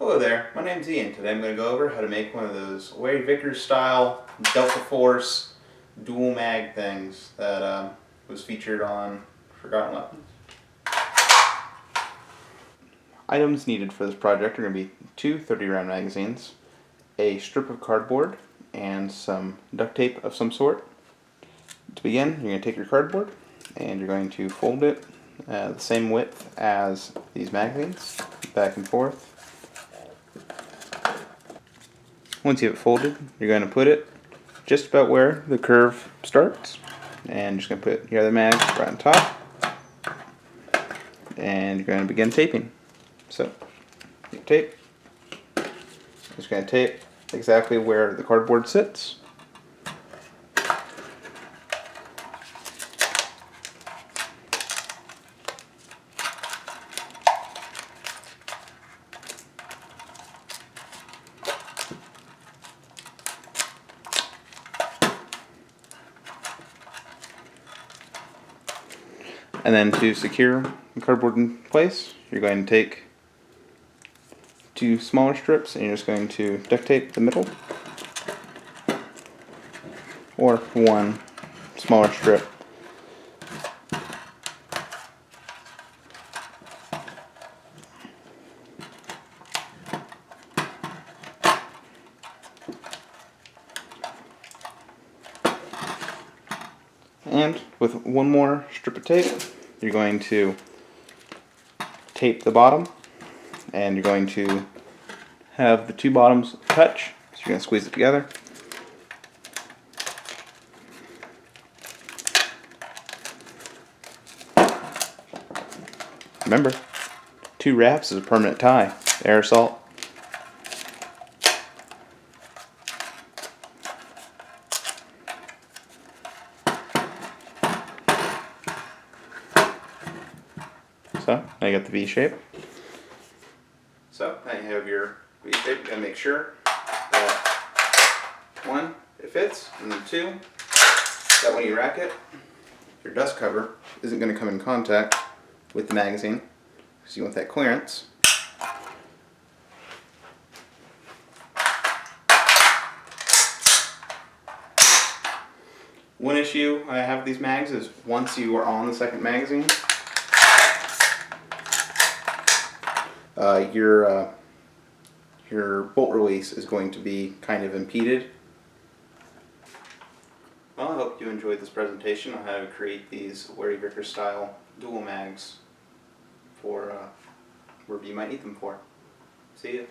Hello there, my name's Ian. Today I'm going to go over how to make one of those Larry Vickers style Delta Force dual mag things that was featured on Forgotten Weapons. Items needed for this project are going to be two 30-round magazines, a strip of cardboard, and some duct tape of some sort. To begin, you're going to take your cardboard and you're going to fold it the same width as these magazines, back and forth. Once you have it folded, you're going to put it just about where the curve starts, and just going to put your other mag right on top, and you're going to begin taping. So, you tape. Just going to tape exactly where the cardboard sits. And then to secure the cardboard in place, you're going to take two smaller strips and you're just going to duct tape the middle, or one smaller strip. And with one more strip of tape, you're going to tape the bottom, and you're going to have the two bottoms touch, so you're going to squeeze it together. Remember, 2 wraps is a permanent tie. Aerosol. So, now you got the V shape. So, now you have your V shape. You gotta make sure that 1, it fits, and then 2, that when you rack it, your dust cover isn't going to come in contact with the magazine, because you want that clearance. One issue I have with these mags is once you are on the second magazine, your bolt release is going to be kind of impeded. Well, I hope you enjoyed this presentation on how to create these Larry Vickers style dual mags for wherever you might need them for. See ya.